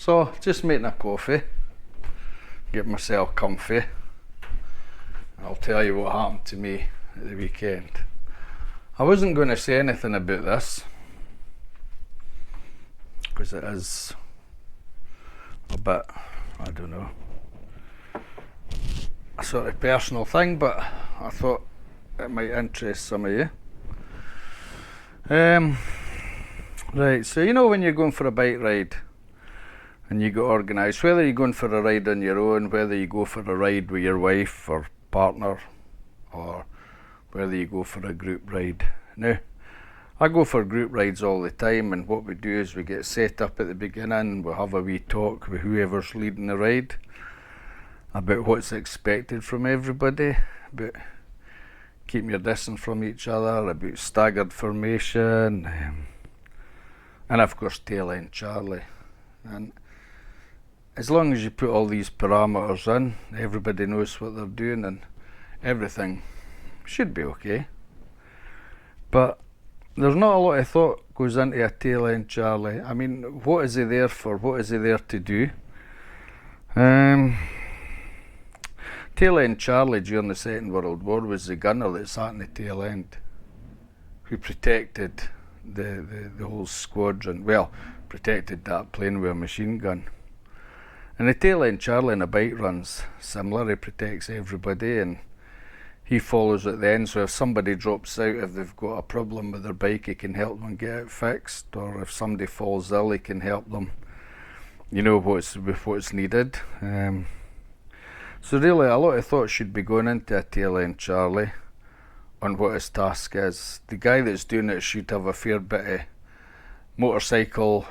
So just making a coffee, get myself comfy. I'll tell you what happened to me at the weekend. I wasn't going to say anything about this because it is a bit, I don't know, a sort of personal thing, but I thought it might interest some of you. Right, so you know when you're going for a bike ride and you get organised, whether you're going for a ride on your own, whether you go for a ride with your wife or partner, or whether you go for a group ride. Now, I go for group rides all the time, and what we do is we get set up at the beginning, we'll have a wee talk with whoever's leading the ride about what's expected from everybody, about keeping your distance from each other, about staggered formation, and of course tail end Charlie. And as long as you put all these parameters in, everybody knows what they're doing and everything should be okay. But there's not a lot of thought goes into a tail end Charlie. I mean, what is he there for? What is he there to do? Tail end Charlie during the Second World War was the gunner that sat in the tail end, who protected the whole squadron. Well, protected that plane with a machine gun. And the tail end Charlie in a bike run's similar. He protects everybody and he follows at the end. So if somebody drops out, if they've got a problem with their bike, he can help them get it fixed. Or if somebody falls ill, he can help them, you know, with what's needed. So really a lot of thought should be going into a tail end Charlie on what his task is. The guy that's doing it should have a fair bit of motorcycle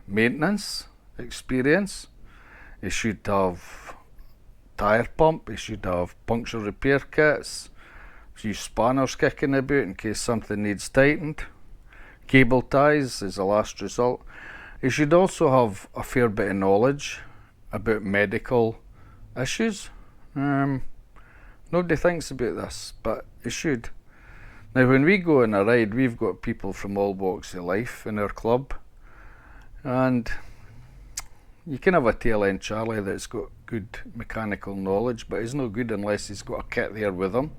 maintenance experience. He should have tyre pump, he should have puncture repair kits, a few spanners kicking about in case something needs tightened, cable ties as a last result. He should also have a fair bit of knowledge about medical issues. Nobody thinks about this, but he should. Now when we go on a ride, we've got people from all walks of life in our club, and you can have a tail end Charlie that's got good mechanical knowledge, but he's no good unless he's got a kit there with him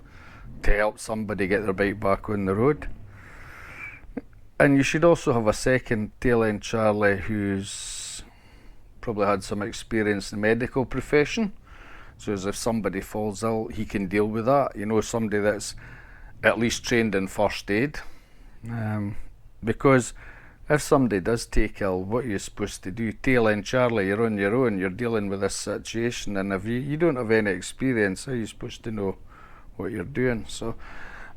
to help somebody get their bike back on the road. And you should also have a second tail end Charlie who's probably had some experience in the medical profession, so as if somebody falls ill, he can deal with that. You know, somebody that's at least trained in first aid, because if somebody does take ill, what are you supposed to do? Tail end Charlie, you're on your own, you're dealing with this situation, and if you don't have any experience, how are you supposed to know what you're doing? So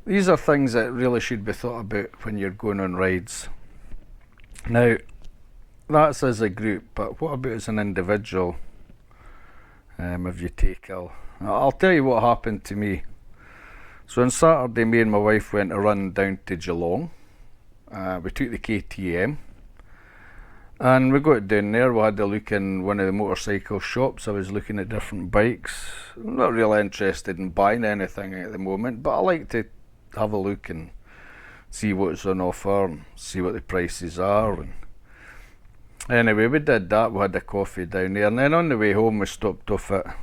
these are things that really should be thought about when you're going on rides. Now, that's as a group, but what about as an individual? If you take ill, I'll tell you what happened to me. So on Saturday, me and my wife went to run down to Geelong. We took the KTM and we got down there. We had a look in one of the motorcycle shops. I was looking at different bikes. I'm not really interested in buying anything at the moment, but I like to have a look and see what's on offer and see what the prices are. And anyway, we did that. We had a coffee down there, and then on the way home we stopped off at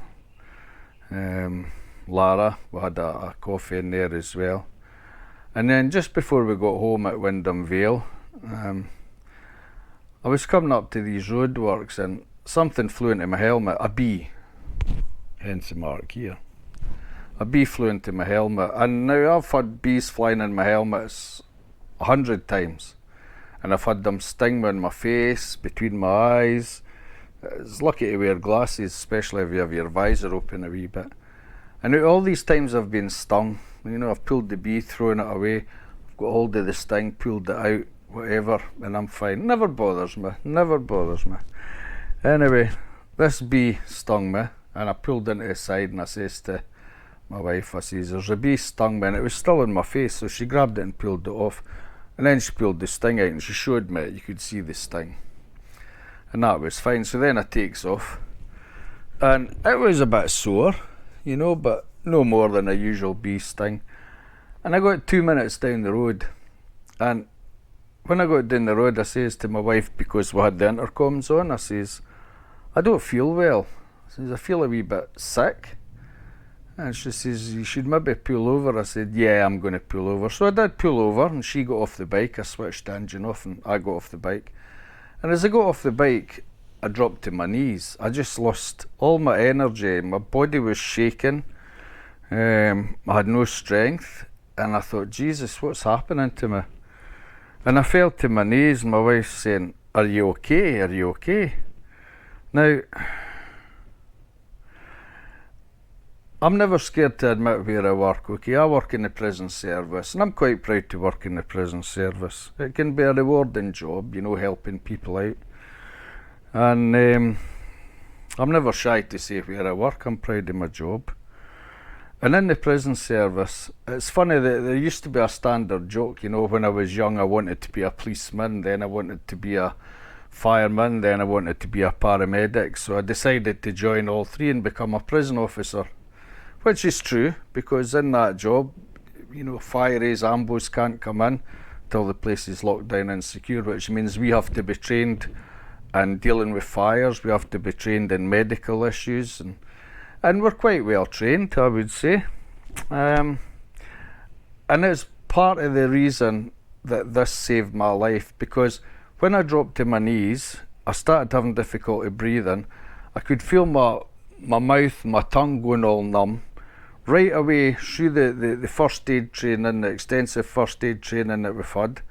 Lara. We had a coffee in there as well. And then just before we got home at Wyndham Vale, I was coming up to these roadworks and something flew into my helmet, a bee, hence the mark here. A bee flew into my helmet, and now I've had bees flying in my helmets 100 times, and I've had them sting me on my face, between my eyes. It's lucky to wear glasses, especially if you have your visor open a wee bit. And all these times I've been stung. You know, I've pulled the bee, thrown it away, I've got hold of the sting, pulled it out, whatever, and I'm fine. Never bothers me, never bothers me. Anyway, this bee stung me, and I pulled into the side and I says to my wife, I says, there's a bee stung me, and it was still on my face, so she grabbed it and pulled it off. And then she pulled the sting out and she showed me it, you could see the sting. And that was fine, so then I takes off. And it was a bit sore, you know, but no more than a usual bee sting. And I got 2 minutes down the road, and when I got down the road, I says to my wife, because we had the intercoms on, I says, I don't feel well. I says, I feel a wee bit sick. And she says, you should maybe pull over. I said, yeah, I'm going to pull over. So I did pull over, and she got off the bike. I switched the engine off, and I got off the bike. And as I got off the bike, I dropped to my knees. I just lost all my energy. My body was shaking. I had no strength. And I thought, Jesus, what's happening to me? And I fell to my knees, and my wife's saying, are you okay? Are you okay? Now, I'm never scared to admit where I work, okay? I work in the prison service, and I'm quite proud to work in the prison service. It can be a rewarding job, you know, helping people out. And I'm never shy to say where I work. I'm proud of my job. And in the prison service, it's funny that there used to be a standard joke, you know, when I was young I wanted to be a policeman, then I wanted to be a fireman, then I wanted to be a paramedic. So I decided to join all three and become a prison officer. Which is true, because in that job, you know, fireys, ambos can't come in till the place is locked down and secure, which means we have to be trained in dealing with fires, we have to be trained in medical issues, and we're quite well trained, I would say. And it's part of the reason that this saved my life, because when I dropped to my knees, I started having difficulty breathing. I could feel my mouth, my tongue going all numb. Right away, through the first aid training, the extensive first aid training that we've had,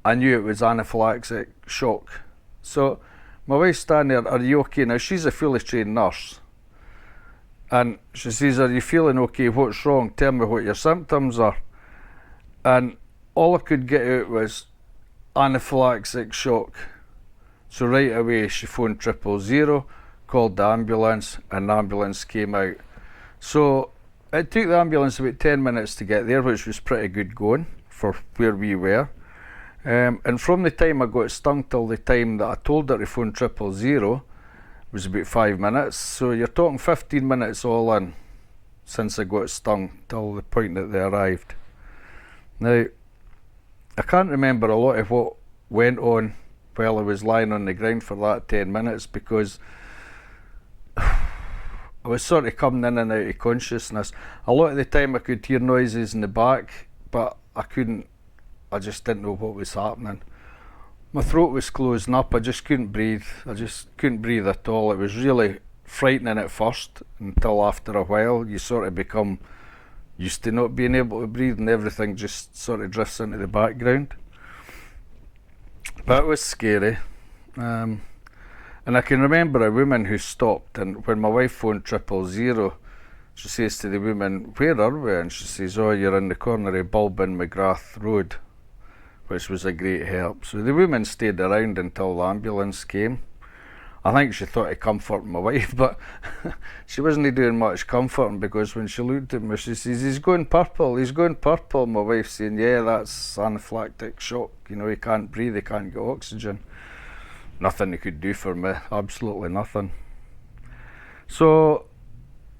I knew it was anaphylactic shock. So my wife's standing there, are you okay? Now she's a fully trained nurse. And she says, are you feeling okay? What's wrong? Tell me what your symptoms are. And all I could get out was anaphylactic shock. So right away she phoned 000, called the ambulance, and the ambulance came out. So it took the ambulance about 10 minutes to get there, which was pretty good going for where we were. And from the time I got stung till the time that I told her to phone 000 was about 5 minutes. So you're talking 15 minutes all in since I got stung till the point that they arrived. Now, I can't remember a lot of what went on while I was lying on the ground for that 10 minutes, because I was sort of coming in and out of consciousness. A lot of the time I could hear noises in the back, but I just didn't know what was happening. My throat was closing up, I just couldn't breathe. I just couldn't breathe at all. It was really frightening at first, until after a while you sort of become used to not being able to breathe, and everything just sort of drifts into the background. But it was scary. And I can remember a woman who stopped, and when my wife phoned 000, she says to the woman, where are we? And she says, oh, you're in the corner of Bulbin McGrath Road, which was a great help. So the woman stayed around until the ambulance came. I think she thought of comforting my wife, but she wasn't doing much comforting, because when she looked at me, she says, he's going purple, he's going purple. My wife's saying, yeah, that's anaphylactic shock, you know, he can't breathe, he can't get oxygen. Nothing they could do for me, absolutely nothing. So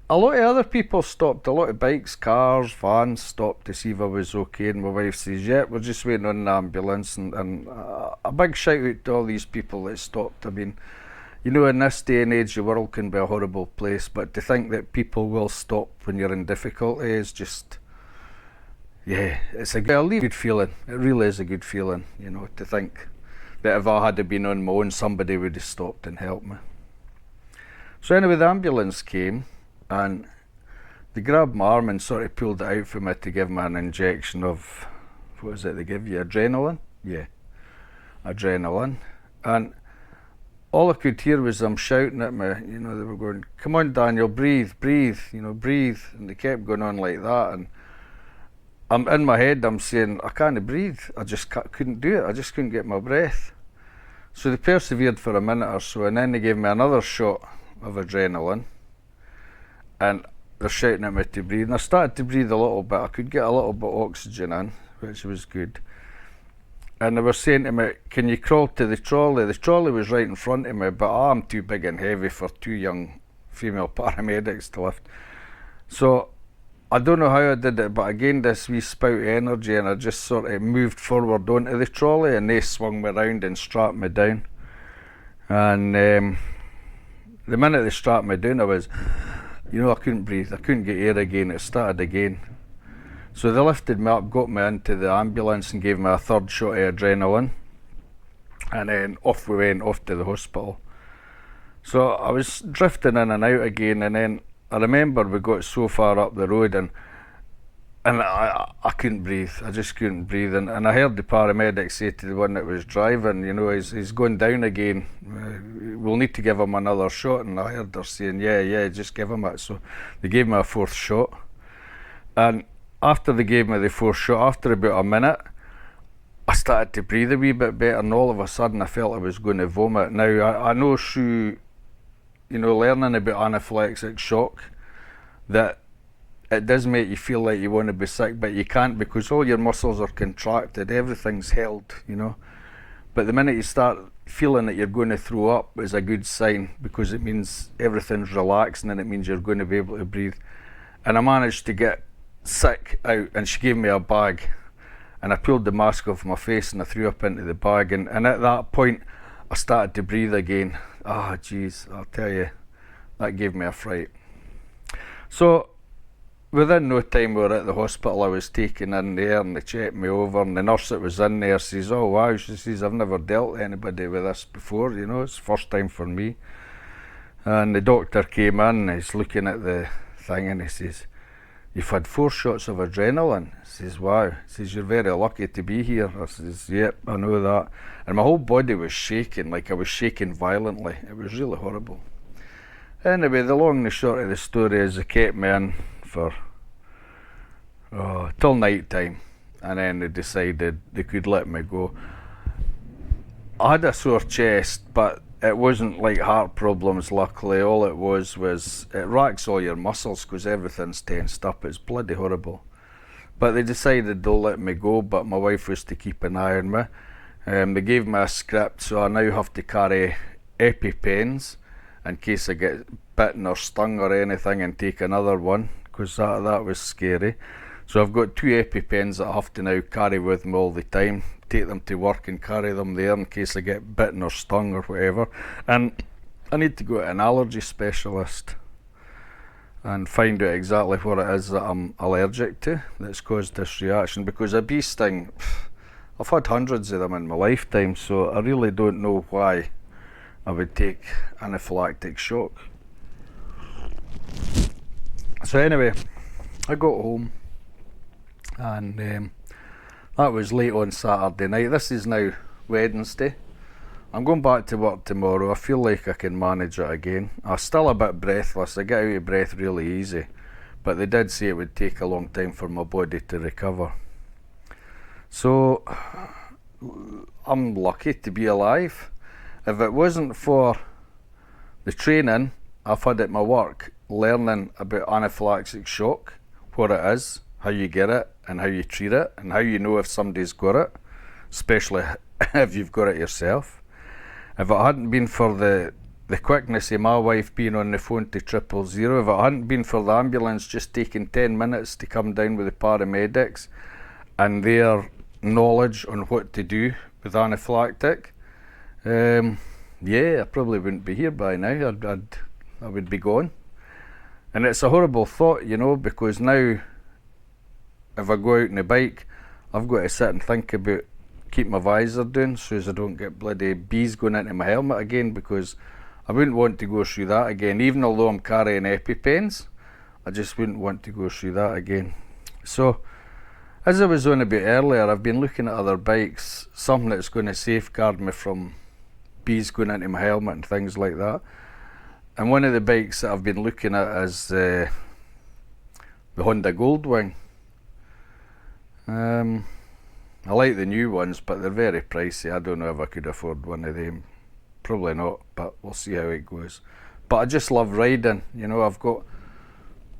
a lot of other people stopped, a lot of bikes, cars, vans stopped to see if I was okay, and my wife says, yeah, we're just waiting on the ambulance, and a big shout out to all these people that stopped. I mean, you know, in this day and age the world can be a horrible place, but to think that people will stop when you're in difficulty is just, yeah, it's a good feeling. It really is a good feeling, you know, to think that if I had been on my own, somebody would have stopped and helped me. So anyway, the ambulance came, and they grabbed my arm and sort of pulled it out for me to give me an injection of, what is it they give you, adrenaline? Yeah, adrenaline. And all I could hear was them shouting at me, you know, they were going, come on Daniel, breathe, breathe, you know, breathe. And they kept going on like that, and I'm in my head, I'm saying, I can't breathe, I just couldn't do it, I just couldn't get my breath. So they persevered for a minute or so, and then they gave me another shot of adrenaline, and they're shouting at me to breathe, and I started to breathe a little bit. I could get a little bit of oxygen in, which was good. And they were saying to me, can you crawl to the trolley? The trolley was right in front of me, but I'm too big and heavy for two young female paramedics to lift. So I don't know how I did it, but I gained this wee spout of energy, and I just sort of moved forward onto the trolley, and they swung me around and strapped me down. And the minute they strapped me down, I was, I couldn't breathe. I couldn't get air again. It started again. So they lifted me up, got me into the ambulance and gave me a third shot of adrenaline. And then off we went, off to the hospital. So I was drifting in and out again, and then I remember we got so far up the road and I couldn't breathe. I just couldn't breathe. And I heard the paramedic say to the one that was driving, he's going down again. We'll need to give him another shot. And I heard her saying, yeah, just give him it. So they gave me a fourth shot. And after they gave me the fourth shot, after about a minute, I started to breathe a wee bit better. And all of a sudden I felt I was going to vomit. Now, I know through, learning about anaphylactic shock, that it does make you feel like you want to be sick, but you can't because all your muscles are contracted, everything's held, But the minute you start feeling that you're going to throw up is a good sign, because it means everything's relaxed and then it means you're going to be able to breathe. And I managed to get sick out, and she gave me a bag, and I pulled the mask off my face and I threw up into the bag, and at that point I started to breathe again. Jeez, I'll tell you, that gave me a fright. So within no time we were at the hospital. I was taken in there and they checked me over, and the nurse that was in there says, "Oh wow," she says, "I've never dealt with anybody with this before, it's the first time for me." And the doctor came in and he's looking at the thing and he says, "You've had 4 shots of adrenaline." I says, "Wow." He says, "You're very lucky to be here." I says, "Yep, I know that." And my whole body was shaking, like I was shaking violently. It was really horrible. Anyway, the long and the short of the story is they kept me in for till night time, and then they decided they could let me go. I had a sore chest, but it wasn't like heart problems, luckily. All it was it racks all your muscles because everything's tensed up. It's bloody horrible. But they decided they'll let me go, but my wife was to keep an eye on me. They gave me a script, so I now have to carry EpiPens in case I get bitten or stung or anything, and take another one, because that was scary. So I've got 2 EpiPens that I have to now carry with me all the time, take them to work and carry them there in case I get bitten or stung or whatever. And I need to go to an allergy specialist and find out exactly what it is that I'm allergic to that's caused this reaction, because a bee sting, I've had hundreds of them in my lifetime, so I really don't know why I would take anaphylactic shock. So anyway, I got home, and that was late on Saturday night. This is now Wednesday. I'm going back to work tomorrow. I feel like I can manage it again. I'm still a bit breathless. I get out of breath really easy, but they did say it would take a long time for my body to recover. So I'm lucky to be alive. If it wasn't for the training I've had at my work, learning about anaphylactic shock, what it is, how you get it and how you treat it, and how you know if somebody's got it, especially if you've got it yourself. If it hadn't been for the quickness of my wife being on the phone to 000, if it hadn't been for the ambulance just taking 10 minutes to come down with the paramedics and their knowledge on what to do with anaphylactic, I probably wouldn't be here by now. I would be gone. And it's a horrible thought, because now if I go out on a bike, I've got to sit and think about keep my visor down so as I don't get bloody bees going into my helmet again, because I wouldn't want to go through that again. Even although I'm carrying EpiPens, I just wouldn't want to go through that again. So, as I was on a bit earlier, I've been looking at other bikes, something that's going to safeguard me from bees going into my helmet and things like that. And one of the bikes that I've been looking at is the Honda Goldwing. I like the new ones, but they're very pricey. I don't know if I could afford one of them. Probably not, but we'll see how it goes. But I just love riding. I've got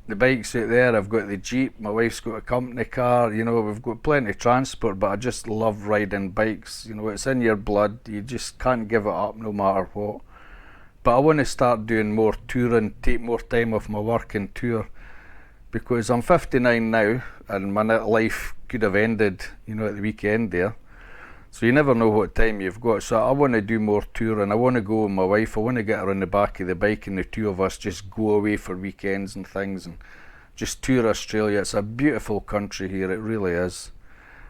the bikes out there, I've got the Jeep, my wife's got a company car, we've got plenty of transport, but I just love riding bikes. It's in your blood, you just can't give it up no matter what. But I want to start doing more touring, take more time off my work and tour, because I'm 59 now and my life could have ended, at the weekend there. So you never know what time you've got. So I want to do more touring. I want to go with my wife. I want to get her on the back of the bike and the two of us just go away for weekends and things and just tour Australia. It's a beautiful country here, it really is.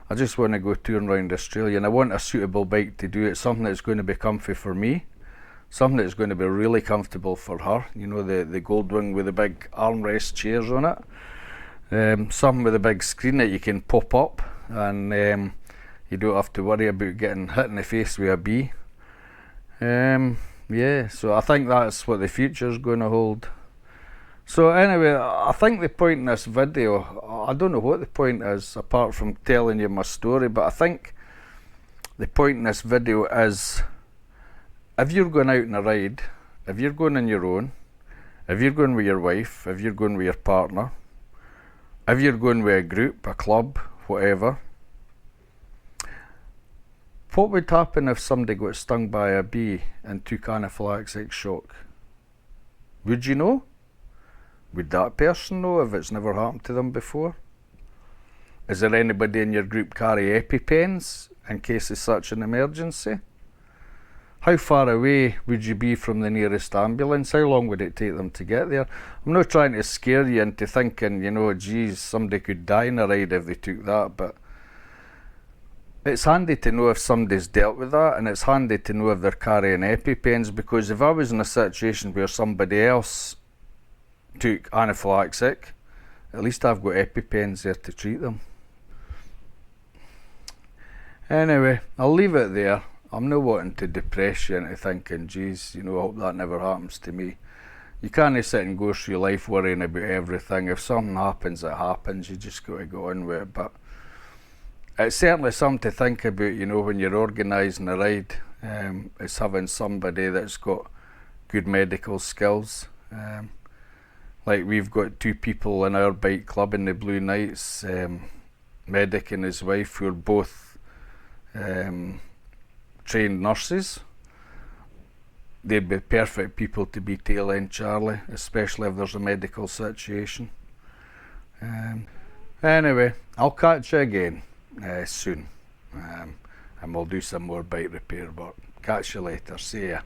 I just want to go touring around Australia, and I want a suitable bike to do it, something that's going to be comfy for me, something that's going to be really comfortable for her, you know, the Goldwing with the big armrest chairs on it, something with a big screen that you can pop up, and you don't have to worry about getting hit in the face with a bee. Yeah, so I think that's what the future's going to hold. So anyway, I think the point in this video, I don't know what the point is apart from telling you my story, but I think the point in this video is, if you're going out on a ride, if you're going on your own, if you're going with your wife, if you're going with your partner, if you're going with a group, a club, whatever, what would happen if somebody got stung by a bee and took anaphylactic shock? Would you know? Would that person know if it's never happened to them before? Is there anybody in your group carry EpiPens in case of such an emergency? How far away would you be from the nearest ambulance? How long would it take them to get there? I'm not trying to scare you into thinking, you know, geez, somebody could die in a ride if they took that, but it's handy to know if somebody's dealt with that, and it's handy to know if they're carrying EpiPens, because if I was in a situation where somebody else took anaphylactic, at least I've got EpiPens there to treat them. Anyway, I'll leave it there. I'm not wanting to depress you into thinking, geez, you know, I hope that never happens to me. You can't sit and go through life worrying about everything. If something happens, it happens. You just got to go on with it. But it's certainly something to think about, you know, when you're organising a ride. It's having somebody that's got good medical skills. Like we've got two people in our bike club in the Blue Knights, Medic and his wife, who are both trained nurses. They'd be perfect people to be tail end Charlie, especially if there's a medical situation. Anyway, I'll catch you again soon, and we'll do some more bike repair work. Catch you later. See ya.